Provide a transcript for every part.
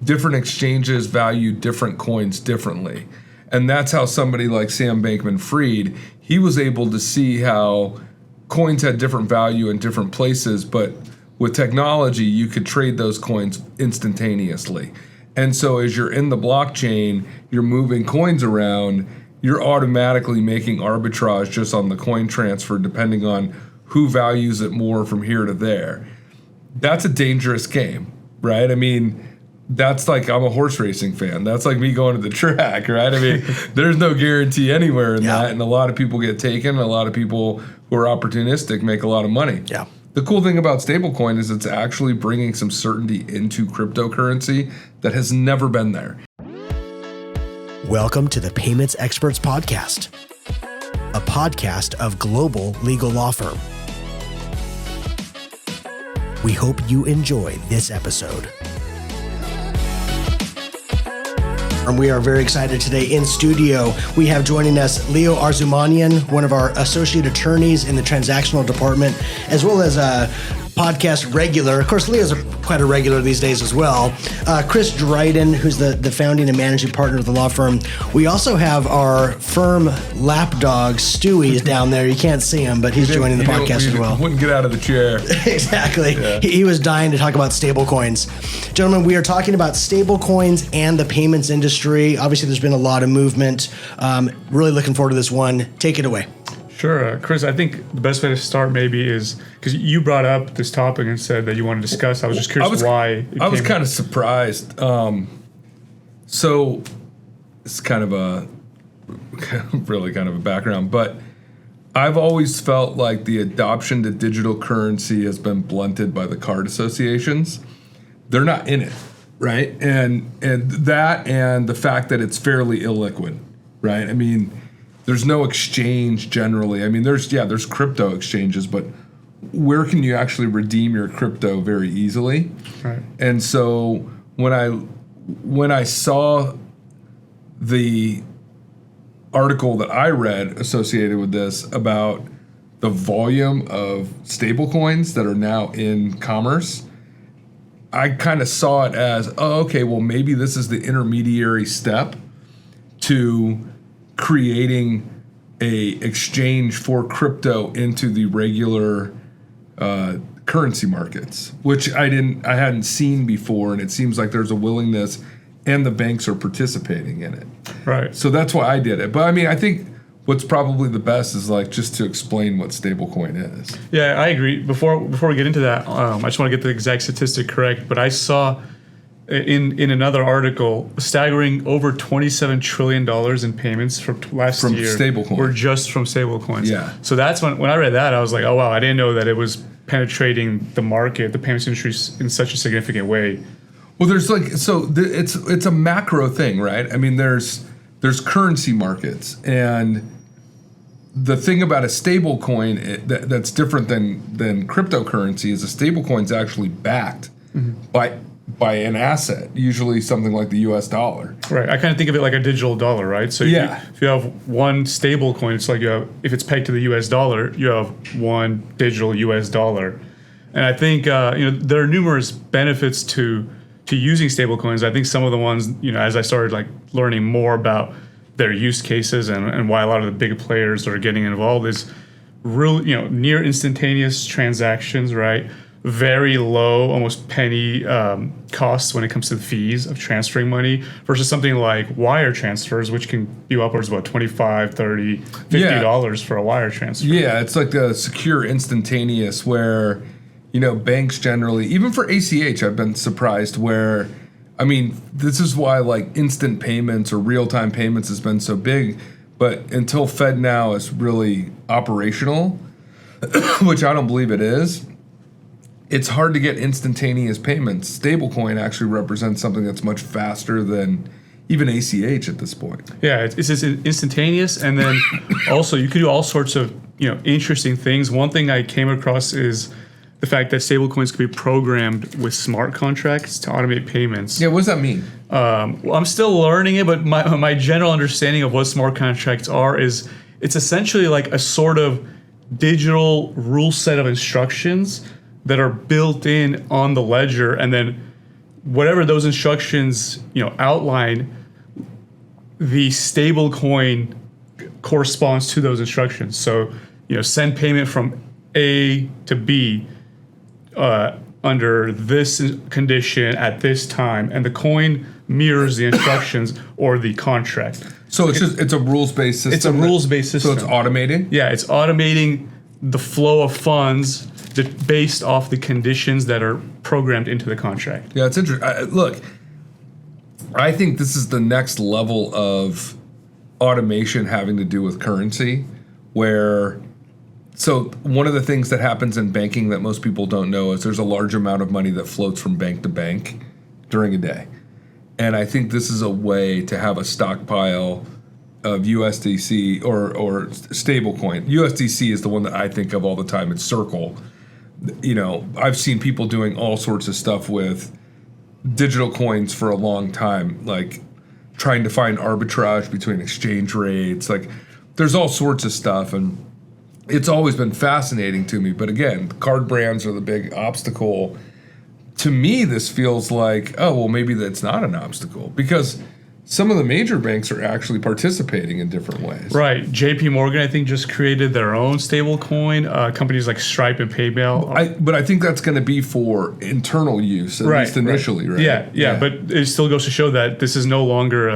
different exchanges value different coins differently. And that's how somebody like Sam Bankman-Fried, he was able to see how coins had different value in different places, but with technology, you could trade those coins instantaneously. And so as you're in the blockchain, you're moving coins around, you're automatically making arbitrage just on the coin transfer depending on who values it more from here to there. That's a dangerous game, right? I mean, that's like, I'm a horse racing fan. That's like me going to the track, right? I mean, there's no guarantee anywhere in that. And a lot of people get taken. A lot of people who are opportunistic make a lot of money. Yeah. The cool thing about stablecoin is it's actually bringing some certainty into cryptocurrency that has never been there. Welcome to the Payments Experts Podcast, a podcast of Global Legal Law Firm. We hope you enjoy this episode. And we are very excited today in studio. We have joining us Leo Arzumanian, one of our associate attorneys in the transactional department, as well as a podcast regular. Of course, Leo's quite a regular these days as well. Chris Dryden, who's the founding and managing partner of the law firm. We also have our firm lapdog, Stewie, is down there. You can't see him, but he's joining the podcast as well. Wouldn't get out of the chair. Exactly. Yeah. He was dying to talk about stablecoins. Gentlemen, we are talking about stablecoins and the payments industry. Obviously, there's been a lot of movement. Really looking forward to this one. Take it away. Sure. Chris, I think the best way to start maybe is, because you brought up this topic and said that you want to discuss. I was just curious why. I was kind of surprised. So it's kind of a background, but I've always felt like the adoption to digital currency has been blunted by the card associations. They're not in it, right? And that and the fact that it's fairly illiquid, right? I mean, there's no exchange generally. I mean, there's crypto exchanges, but where can you actually redeem your crypto very easily? Right. And so when I saw the article that I read associated with this about the volume of stablecoins that are now in commerce, I kind of saw it as, oh, okay, well, maybe this is the intermediary step to creating a exchange for crypto into the regular currency markets, which I hadn't seen before, and it seems like there's a willingness, and the banks are participating in it. Right. So that's why I did it. But I mean, I think what's probably the best is like just to explain what stablecoin is. Yeah, I agree. Before we get into that, I just want to get the exact statistic correct, but I saw in another article, staggering over $27 trillion in payments from last year stablecoins. Were just from stablecoins. Yeah. So that's when I read that, I was like, oh wow, I didn't know that it was penetrating the market, the payments industry, in such a significant way. Well, there's it's a macro thing, right? I mean, there's currency markets, and the thing about a stable coin that's different than cryptocurrency is a stable coin is actually backed by an asset, usually something like the U.S. dollar. Right. I kind of think of it like a digital dollar, right? So if you have one stable coin, it's like if it's pegged to the U.S. dollar, you have one digital U.S. dollar. And I think there are numerous benefits to using stable coins. I think some of the ones, as I started like learning more about their use cases and why a lot of the big players are getting involved is real, near instantaneous transactions, right? Very low, almost penny costs when it comes to the fees of transferring money versus something like wire transfers, which can be upwards of about $25, $30, $50 for a wire transfer. Yeah, it's like a secure instantaneous where, banks generally, even for ACH, I've been surprised where, I mean, this is why like instant payments or real-time payments has been so big, but until FedNow is really operational, which I don't believe it is, it's hard to get instantaneous payments. Stablecoin actually represents something that's much faster than even ACH at this point. Yeah, it's instantaneous, and then also you could do all sorts of interesting things. One thing I came across is the fact that stablecoins could be programmed with smart contracts to automate payments. Yeah, what does that mean? Well, I'm still learning it, but my general understanding of what smart contracts are is it's essentially like a sort of digital rule set of instructions that are built in on the ledger, and then whatever those instructions, outline, the stable coin corresponds to those instructions. So, send payment from A to B under this condition at this time, and the coin mirrors the instructions or the contract. So it's a rules-based system. It's a rules-based system. So it's automating? Yeah, it's automating the flow of funds based off the conditions that are programmed into the contract. Yeah, it's interesting. Look, I think this is the next level of automation having to do with currency, where so one of the things that happens in banking that most people don't know is there's a large amount of money that floats from bank to bank during a day. And I think this is a way to have a stockpile of USDC or stablecoin. USDC is the one that I think of all the time. It's Circle. I've seen people doing all sorts of stuff with digital coins for a long time, like trying to find arbitrage between exchange rates. Like, there's all sorts of stuff, and it's always been fascinating to me. But again, card brands are the big obstacle. To me, this feels like, oh, well, maybe that's not an obstacle, because some of the major banks are actually participating in different ways. Right. JP Morgan, I think, just created their own stable coin. Companies like Stripe and PayPal. But I think that's going to be for internal use, at least initially, right? Yeah. But it still goes to show that this is no longer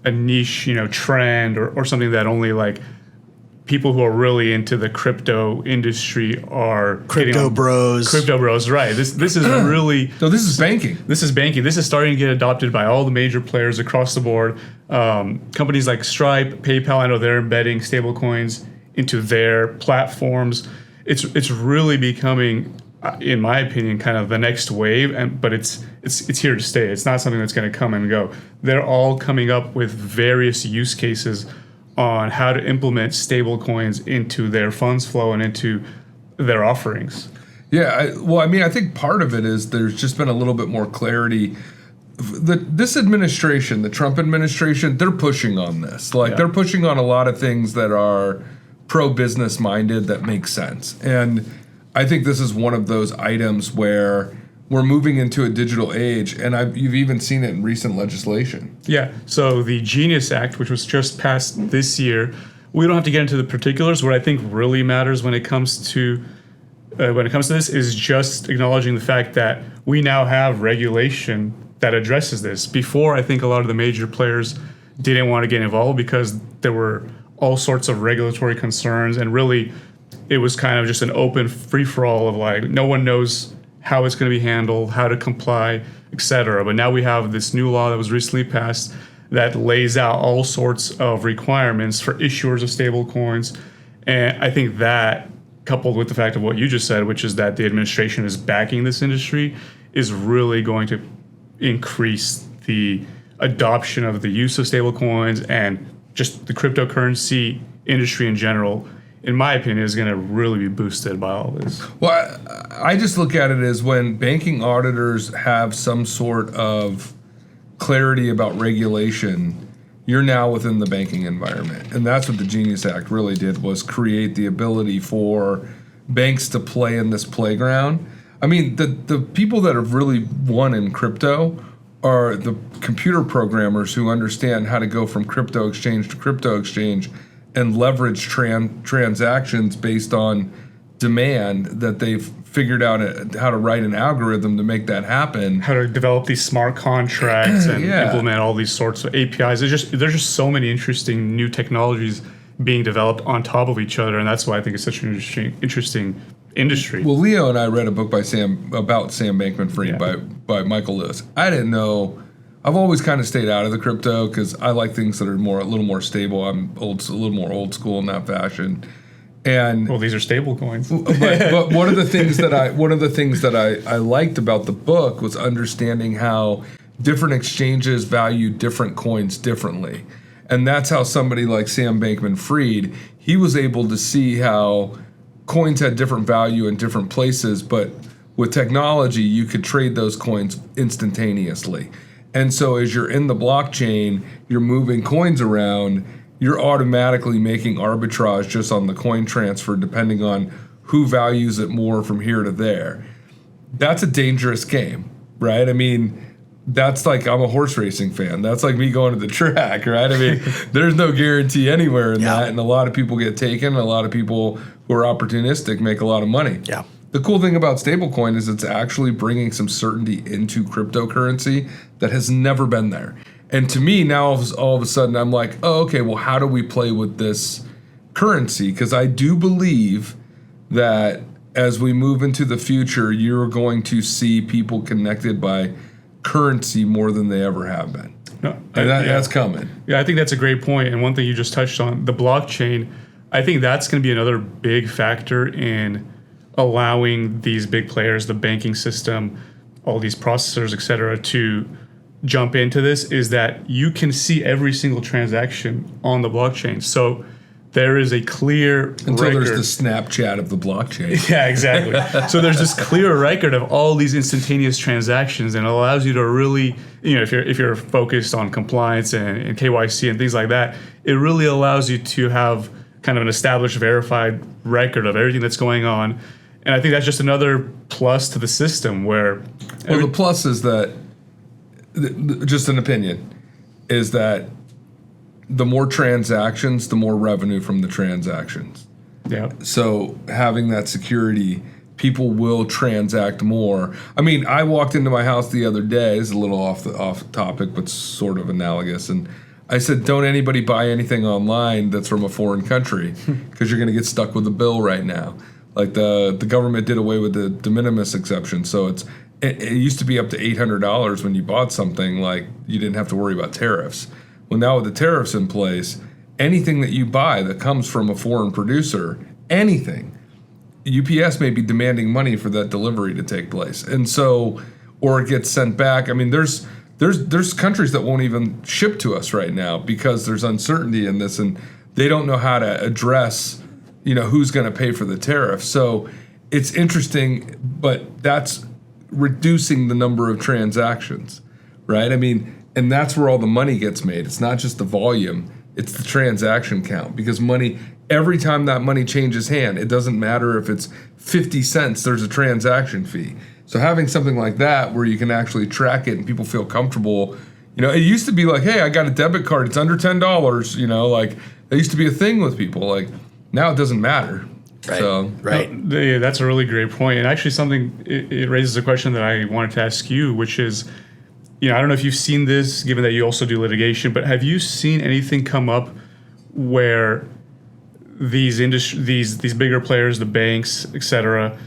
a niche, trend or something that only like people who are really into the crypto industry are Crypto bros, right? This is really this is banking. This is banking. This is starting to get adopted by all the major players across the board. Companies like Stripe, PayPal, I know they're embedding stablecoins into their platforms. It's really becoming, in my opinion, kind of the next wave. But it's here to stay. It's not something that's going to come and go. They're all coming up with various use cases on how to implement stable coins into their funds flow and into their offerings. Yeah, I think part of it is there's just been a little bit more clarity. This administration, the Trump administration, they're pushing on this. They're pushing on a lot of things that are pro-business minded that make sense. And I think this is one of those items where we're moving into a digital age, and you've even seen it in recent legislation. Yeah. So the Genius Act, which was just passed this year, we don't have to get into the particulars. What I think really matters when it comes to this is just acknowledging the fact that we now have regulation that addresses this. Before, I think a lot of the major players didn't want to get involved because there were all sorts of regulatory concerns, and really it was kind of just an open free-for-all of like no one knows how it's going to be handled, how to comply, etc. But now we have this new law that was recently passed that lays out all sorts of requirements for issuers of stable coins. And I think that, coupled with the fact of what you just said, which is that the administration is backing this industry, is really going to increase the adoption of the use of stable coins, and just the cryptocurrency industry in general, in my opinion, is going to really be boosted by all this. Well, I just look at it as when banking auditors have some sort of clarity about regulation, you're now within the banking environment. And that's what the Genius Act really did, was create the ability for banks to play in this playground. I mean, the people that have really won in crypto are the computer programmers who understand how to go from crypto exchange to crypto exchange and leverage transactions based on demand, that they've figured out how to write an algorithm to make that happen. How to develop these smart contracts and implement all these sorts of APIs. There's just so many interesting new technologies being developed on top of each other, and that's why I think it's such an interesting industry. Well, Leo and I read a book by Sam Bankman-Fried by Michael Lewis. I didn't know. I've always kind of stayed out of the crypto because I like things that are a little more stable. I'm a little more old school in that fashion. And these are stable coins. but one of the things that I liked about the book was understanding how different exchanges value different coins differently. And that's how somebody like Sam Bankman-Fried, he was able to see how coins had different value in different places, but with technology, you could trade those coins instantaneously. And so as you're in the blockchain, you're moving coins around, you're automatically making arbitrage just on the coin transfer, depending on who values it more from here to there. That's a dangerous game, right? I mean, that's like, I'm a horse racing fan. That's like me going to the track, right? I mean, there's no guarantee anywhere in that. And a lot of people get taken. A lot of people who are opportunistic make a lot of money. Yeah. The cool thing about stablecoin is it's actually bringing some certainty into cryptocurrency that has never been there. And to me, now all of a sudden, I'm like, oh, okay, well, how do we play with this currency? Because I do believe that as we move into the future, you're going to see people connected by currency more than they ever have been. No, And that's coming. Yeah, I think that's a great point. And one thing you just touched on, the blockchain, I think that's going to be another big factor in allowing these big players, the banking system, all these processors, et cetera, to jump into this, is that you can see every single transaction on the blockchain. So there is a clear Until record. there's the Snapchat of the blockchain. Yeah, exactly. So there's this clear record of all these instantaneous transactions, and it allows you to really, if you're focused on compliance and KYC and things like that, it really allows you to have kind of an established, verified record of everything that's going on. And I think that's just another plus to the system where... Well, the plus is that, just an opinion, is that the more transactions, the more revenue from the transactions. Yeah. So having that security, people will transact more. I mean, I walked into my house the other day. It's a little off topic, but sort of analogous. And I said, don't anybody buy anything online that's from a foreign country because you're going to get stuck with a bill right now. Like the government did away with the de minimis exception. So it used to be up to $800 when you bought something. Like you didn't have to worry about tariffs. Well, now with the tariffs in place, anything that you buy that comes from a foreign producer, anything, UPS may be demanding money for that delivery to take place. And so, or it gets sent back. I mean, there's countries that won't even ship to us right now because there's uncertainty in this and they don't know how to address, who's going to pay for the tariff. So it's interesting, but that's reducing the number of transactions, right? I mean, and that's where all the money gets made. It's not just the volume, it's the transaction count. Because money, every time that money changes hand, it doesn't matter if it's 50 cents, there's a transaction fee. So having something like that where you can actually track it and people feel comfortable, it used to be like, hey, I got a debit card, it's under $10, like that used to be a thing with people. Like now it doesn't matter. Right. So, right. Yeah, that's a really great point. And actually something, it raises a question that I wanted to ask you, which is, I don't know if you've seen this, given that you also do litigation, but have you seen anything come up where these bigger players, the banks, et cetera,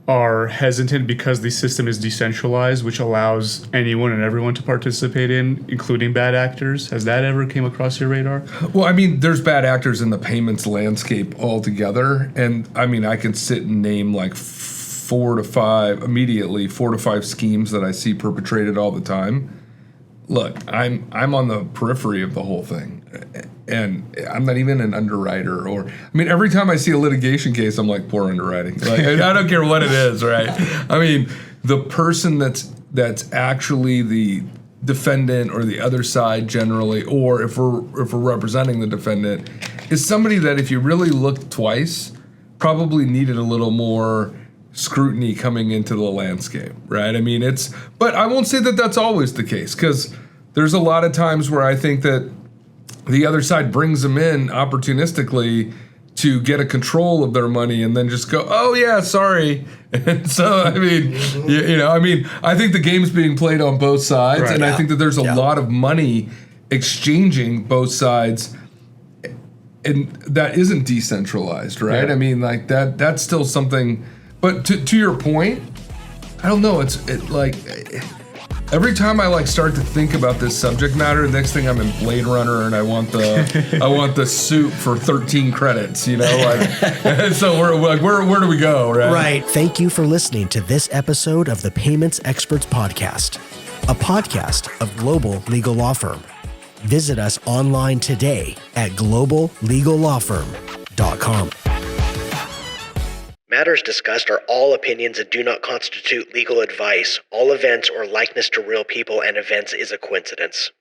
are hesitant because the system is decentralized, which allows anyone and everyone to participate in, including bad actors? Has that ever came across your radar? Well, I mean, there's bad actors in the payments landscape altogether. And I mean, I can sit and name like 4 to 5 schemes that I see perpetrated all the time. Look, I'm on the periphery of the whole thing, and I'm not even an underwriter. Every time I see a litigation case, I'm like, poor underwriting. Like, I don't care what it is, right? I mean, the person that's actually the defendant or the other side generally, or if we're representing the defendant, is somebody that if you really looked twice, probably needed a little more scrutiny coming into the landscape, right? I mean, but I won't say that that's always the case, because there's a lot of times where I think that the other side brings them in opportunistically to get a control of their money and then just go, oh yeah, sorry. And so, I mean, I think the game's being played on both sides, right, and I think that there's a lot of money exchanging both sides, and that isn't decentralized, right? Yeah. I mean, like that's still something. But to your point, I don't know. It's like every time I start to think about this subject matter, the next thing I'm in Blade Runner and I want the suit for 13 credits. So we're like, where do we go? Right. Thank you for listening to this episode of the Payments Experts Podcast, a podcast of Global Legal Law Firm. Visit us online today at globallegallawfirm.com. Matters discussed are all opinions and do not constitute legal advice. All events or likeness to real people and events is a coincidence.